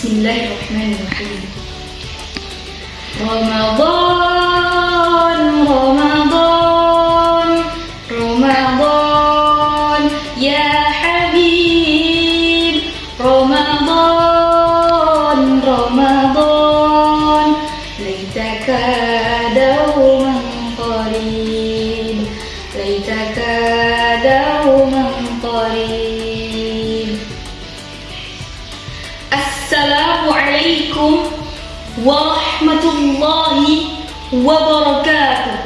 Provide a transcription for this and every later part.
Bismillahirrahmanirrahim. Ramadan, Ramadan, Ramadan, ya Habib. Ramadan, Ramadan, laitaka dauman qarib, laitaka dauman qarib. Assalamualaikum warahmatullahi wabarakatuh.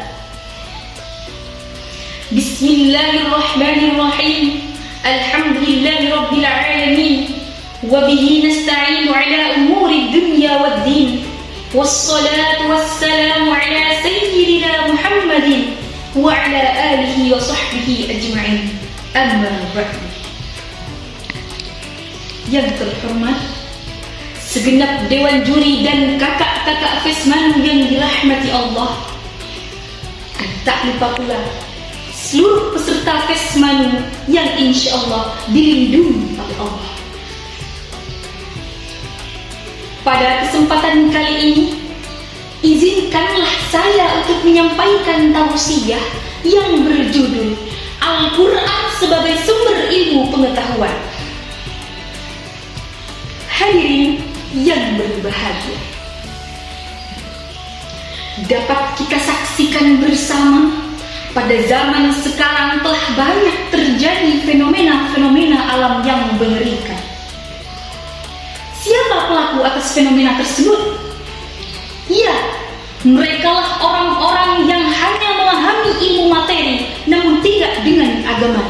Bismillahirrahmanirrahim. Alhamdulillahi rabbil alamin. Wabihi nasta'inu ala umuri dunya waddin. Wassalatu wassalamu ala sayyidina Muhammadin wa ala alihi wa sahbihi ajma'in. Amma ba'du. Yang terhormat segenap dewan juri dan kakak-kakak Fesmanu yang dirahmati Allah, dan tak lupa pula seluruh peserta Fesmanu yang insya Allah dilindungi oleh Allah. Pada kesempatan kali ini, izinkanlah saya untuk menyampaikan tausiah yang berjudul Al-Quran sebagai sumber ilmu pengetahuan. Hadirin yang berbahagia, dapat kita saksikan bersama pada zaman sekarang telah banyak terjadi fenomena-fenomena alam yang mengerikan. Siapa pelaku atas fenomena tersebut? Ya, merekalah orang-orang yang hanya memahami ilmu materi namun tidak dengan agama.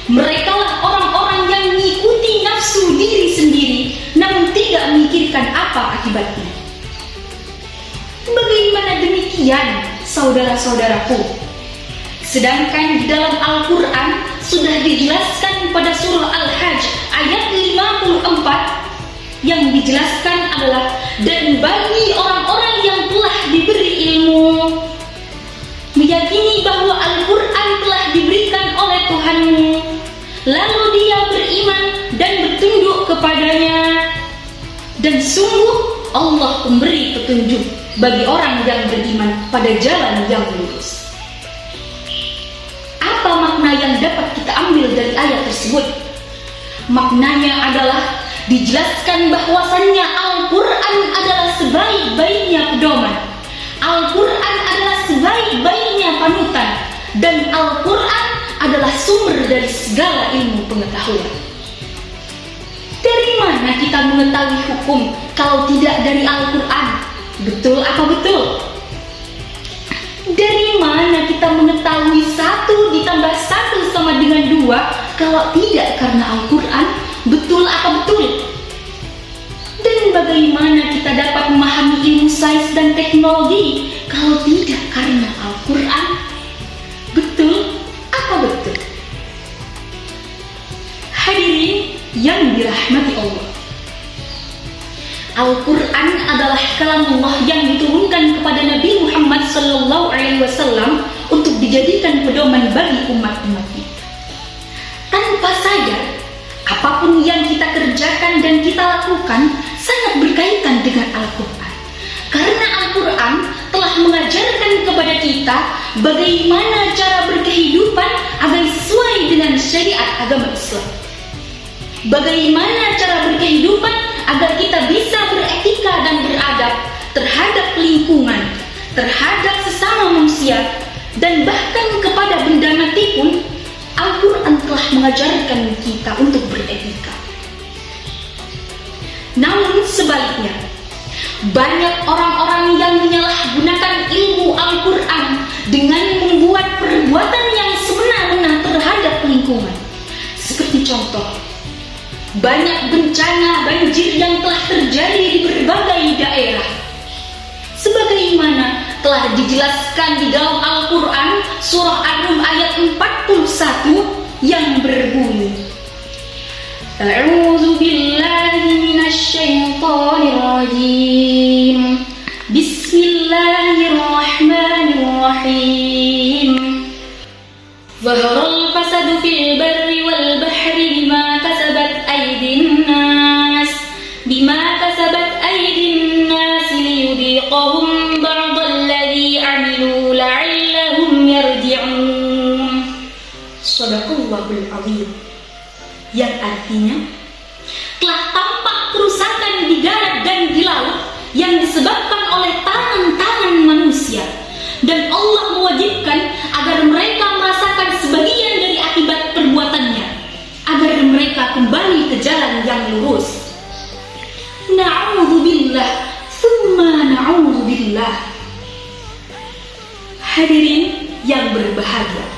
Merekalah orang-orang yang mengikuti nafsu diri sendiri namun tidak memikirkan apa akibatnya. Bagaimana demikian, saudara-saudaraku? Sedangkan di dalam Al-Quran sudah dijelaskan pada surah Al-Hajj ayat 54 yang dijelaskan adalah, dan bagi orang-orang yang telah diberi ilmu, meyakini bahwa Al-Quran telah diberikan oleh Tuhanmu, lalu dia beriman dan bertunduk kepadanya, dan sungguh Allah memberi petunjuk bagi orang yang beriman pada jalan yang lurus. Apa makna yang dapat kita ambil dari ayat tersebut? Maknanya adalah dijelaskan bahwasannya Al-Quran adalah sebaik-baiknya pedoman, Al-Quran adalah sebaik-baiknya panutan, dan Al-Quran adalah sumber dari segala ilmu pengetahuan. Dari mana kita mengetahui hukum kalau tidak dari Al-Quran? Betul apa betul? Dari mana kita mengetahui 1 ditambah 1 sama dengan 2 kalau tidak karena Al-Quran? Betul apa betul? Dan bagaimana kita dapat memahami ilmu sains dan teknologi kalau tidak karena Al-Quran? Betul apa betul? Hadirin yang dirahmati Allah, Al-Quran adalah kalamullah yang diturunkan kepada Nabi Muhammad SAW untuk dijadikan pedoman bagi umat-umatnya. Tanpa sadar, apapun yang kita kerjakan dan kita lakukan sangat berkaitan dengan Al-Quran. Karena Al-Quran telah mengajarkan kepada kita bagaimana cara berkehidupan agar sesuai dengan syariat agama Islam. Bagaimana cara berkehidupan agar kita bisa beretika dan beradab terhadap lingkungan, terhadap sesama manusia, dan bahkan kepada benda mati pun Al-Quran telah mengajarkan kita untuk beretika. Namun sebaliknya, banyak orang-orang yang menyalahgunakan ilmu Al-Quran dengan membuat perbuatan yang semena-mena terhadap lingkungan. Seperti contoh, banyak bencana banjir yang telah terjadi di berbagai daerah. Sebagaimana telah dijelaskan di dalam Al-Quran surah Ar-Rum ayat 41 yang berbunyi, A'udzu billahi minasyaitonir rajim. Bismillahirrahmanirrahim. Zaharal fasadu fil barri wal bahri bima kasabat aydin nas bima Rabbul Azim, yang artinya telah tampak kerusakan di darat dan di laut yang disebabkan oleh tangan-tangan manusia, dan Allah mewajibkan agar mereka merasakan sebagian dari akibat perbuatannya, agar mereka kembali ke jalan yang lurus. Na'udzubillah, tsumma na'udzubillah. Hadirin yang berbahagia,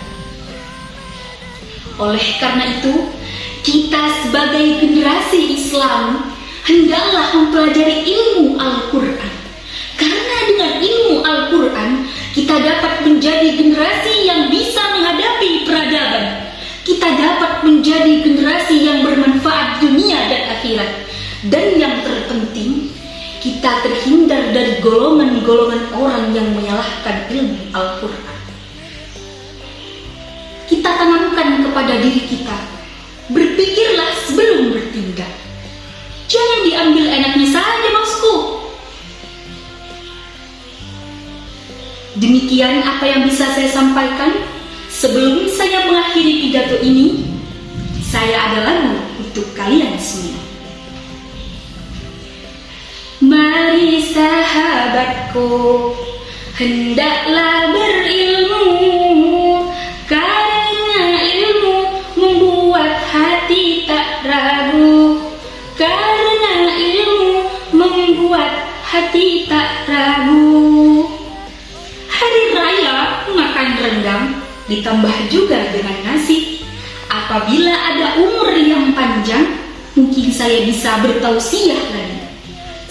oleh karena itu kita sebagai generasi Islam hendaklah mempelajari ilmu Al-Quran, karena dengan ilmu Al-Quran kita dapat menjadi generasi yang bisa menghadapi peradaban. Kita dapat menjadi generasi yang bermanfaat dunia dan akhirat. Dan yang terpenting, kita terhindar dari golongan-golongan orang yang menyalahkan ilmu Al-Quran. Kita tanamkan kepada diri kita, berpikirlah sebelum bertindak. Jangan diambil enaknya saja, bosku. Demikian apa yang bisa saya sampaikan. Sebelum saya mengakhiri pidato ini, saya ada lagu untuk kalian semua. Mari sahabatku, hendaklah berilmu, karena ilmu membuat hati tak ragu. Karena ilmu membuat hati tak ragu. Hari raya makan rendang ditambah juga dengan nasi. Apabila ada umur yang panjang, mungkin saya bisa bertausiah lagi.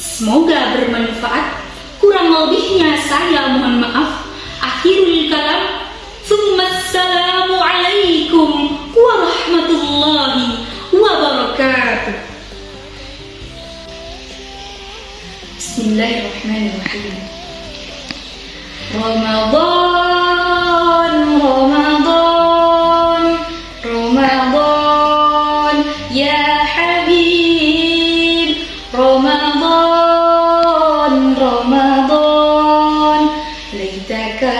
Semoga bermanfaat. Kurang lebihnya saya mohon maaf. Akhirul kalam. Assalamu alaikum warahmatullahi wabarakatuh. Bismillahirrahmanirrahim. Ramadan, Ramadan, Ramadan, ya Habib. Ramadan, Ramadan, laitaka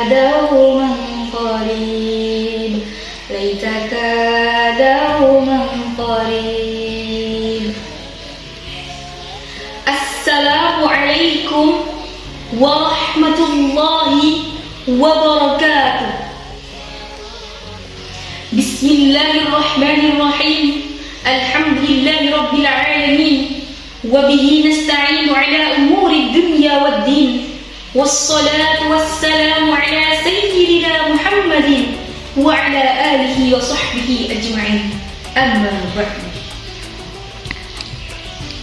dauman qarib, laitaka dauman qarib. Assalamualaikum warahmatullahi wabarakatuh. Bismillahirrahmanirrahim. Alhamdulillahi rabbil alamin. Wabihi nasta'inu ala umuri dunya waddin. Wassalatu wassalamu ala sayyidina Muhammadin wa ala alihi wa sahbihi ajma'in. Amma ba'du.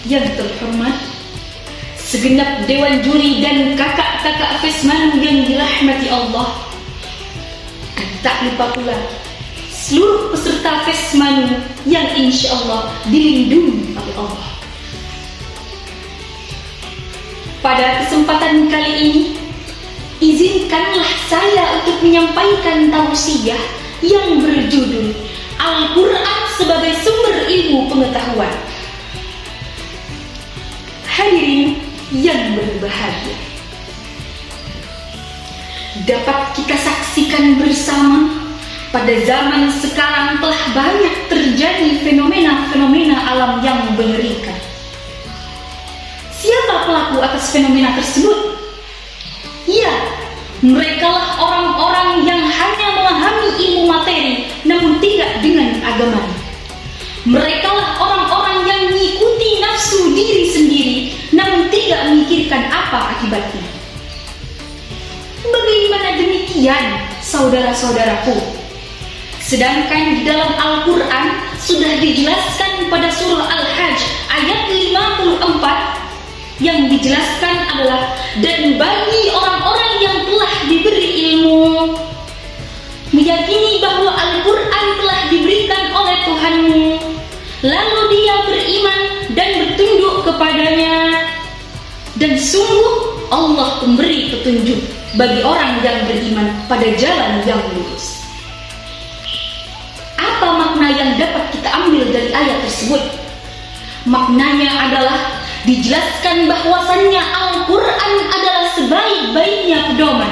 Yang terhormat segenap dewan juri dan kakak-kakak Fesmanu yang dirahmati Allah, dan tak lupa pula seluruh peserta Fesmanu yang insya Allah dilindungi oleh Allah. Pada kesempatan kali ini, izinkanlah saya untuk menyampaikan tausiah yang berjudul Al-Quran sebagai sumber ilmu pengetahuan. Hadirin yang berbahagia, dapat kita saksikan bersama pada zaman sekarang telah banyak terjadi fenomena-fenomena alam yang mengerikan. Siapa pelaku atas fenomena tersebut? Ya, merekalah orang-orang yang hanya memahami ilmu materi namun tidak dengan agama. Merekalah orang-orang yang mengikuti nafsu diri sendiri namun tidak memikirkan apa akibatnya. Bagaimana demikian, saudara-saudaraku? Sedangkan di dalam Al-Quran sudah dijelaskan pada surah Al-Hajj ayat 54, yang dijelaskan adalah, dan bagi orang-orang yang telah diberi ilmu, meyakini bahwa Al-Quran telah diberikan oleh Tuhanmu, lalu dia beriman dan bertunduk kepadanya, dan sungguh Allah memberi petunjuk bagi orang yang beriman pada jalan yang lurus. Apa makna yang dapat kita ambil dari ayat tersebut? Maknanya adalah dijelaskan bahwasannya Al-Quran adalah sebaik-baiknya pedoman.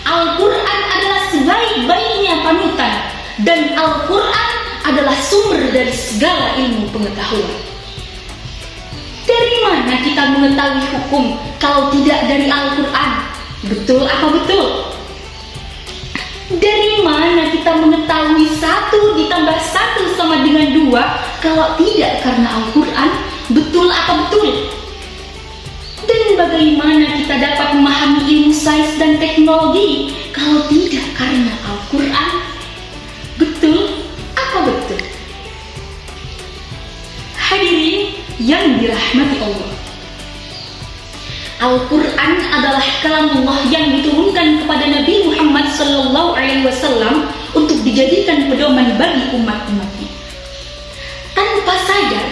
Al-Quran adalah sebaik-baiknya panutan. dan Al-Quran adalah sumber dari segala ilmu pengetahuan. Dari mana kita mengetahui hukum kalau tidak dari Al-Quran? Betul apa betul? Dari mana kita mengetahui 1 ditambah 1 sama dengan 2 kalau tidak karena Al-Quran? Betul apa betul? Dan bagaimana kita dapat memahami ilmu sains dan teknologi kalau tidak karena Al-Quran? Betul apa betul? Hadirin yang dirahmati Allah, Al-Quran adalah kalamullah yang diturunkan kepada Nabi Muhammad SAW untuk dijadikan pedoman bagi umat-umatnya. Tanpa sadar,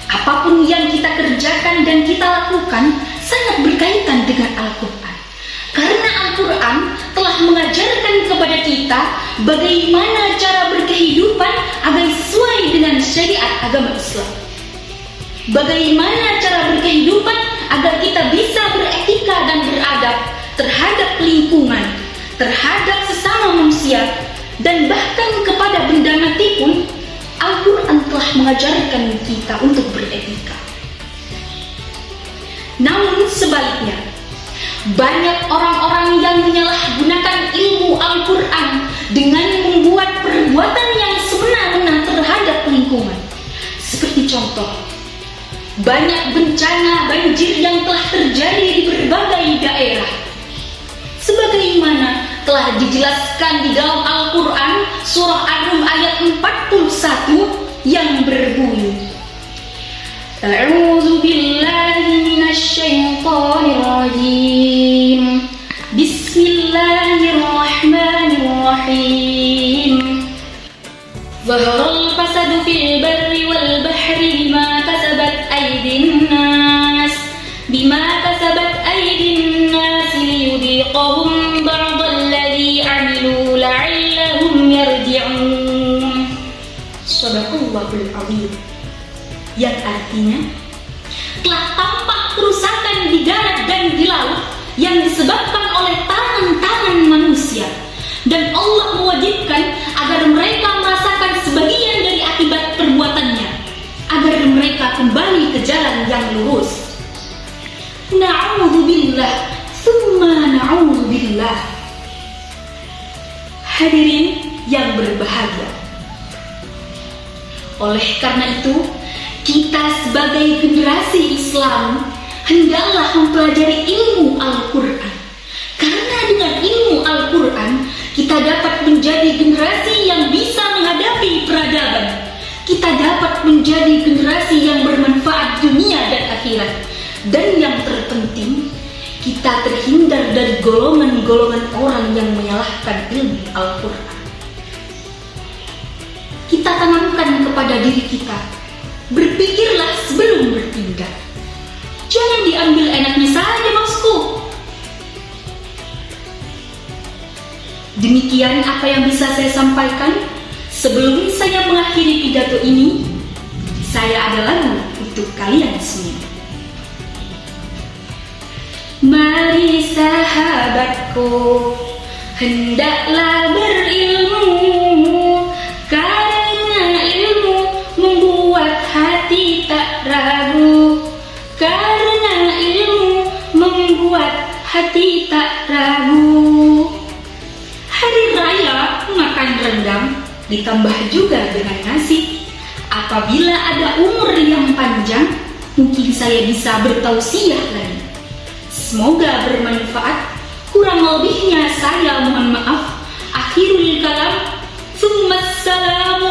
apapun yang kita kerjakan dan kita lakukan sangat berkaitan dengan Al-Quran. Karena Al-Quran telah mengajarkan kepada kita bagaimana cara berkehidupan agar sesuai dengan syariat agama Islam. Bagaimana cara berkehidupan agar kita bisa beretika dan beradab terhadap lingkungan, terhadap sesama manusia, dan bahkan kepada benda mati pun Al-Quran telah mengajarkan kita untuk beretika. Namun sebaliknya, banyak orang-orang yang menyalahgunakan ilmu Al-Quran dengan membuat perbuatan yang semena-mena terhadap lingkungan. Seperti contoh, banyak bencana banjir yang telah terjadi di berbagai daerah. Sebagaimana telah dijelaskan di dalam Al-Quran surah Ar-Rum ayat 41 yang berbunyi, A'udzu billahi minasyaitonir rajim. Bismillahirrahmanirrahim. Zaharal fasadu fil barri wal bahri bima kasabat aydin nas liyudhiqahum ba'dalladzi 'amilu la'allahum yarji'un. Shadaqallahul 'azim. Yang artinya, telah tampak kerusakan di darat dan di laut yang disebabkan oleh tangan-tangan manusia, dan Allah mewajibkan agar mereka merasakan sebagian dari akibat perbuatannya, agar mereka kembali ke jalan yang lurus. Na'udzubillah, tsumma na'udzubillah. Hadirin yang berbahagia, oleh karena itu, kita sebagai generasi Islam hendaklah mempelajari ilmu Al-Quran. Karena dengan ilmu Al-Quran, kita dapat menjadi generasi yang bisa menghadapi peradaban. Kita dapat menjadi generasi yang bermanfaat dunia dan akhirat. Dan yang terpenting, kita terhindar dari golongan-golongan orang yang menyalahkan ilmu Al-Quran. Kita tanamkan kepada diri kita, berpikirlah sebelum bertindak. Jangan diambil enaknya saja, bosku. Demikian apa yang bisa saya sampaikan. Sebelum saya mengakhiri pidato ini, saya ada lagu untuk kalian semua. Mari sahabatku, hendaklah berilmu, karena ilmu membuat hati tak ragu. Karena ilmu membuat hati tak ragu. Hari raya makan rendang ditambah juga dengan nasi. Apabila ada umur yang panjang, mungkin saya bisa bertausiah lagi. Semoga bermanfaat. Kurang lebihnya saya mohon maaf. Akhirul kalam. Assalamualaikum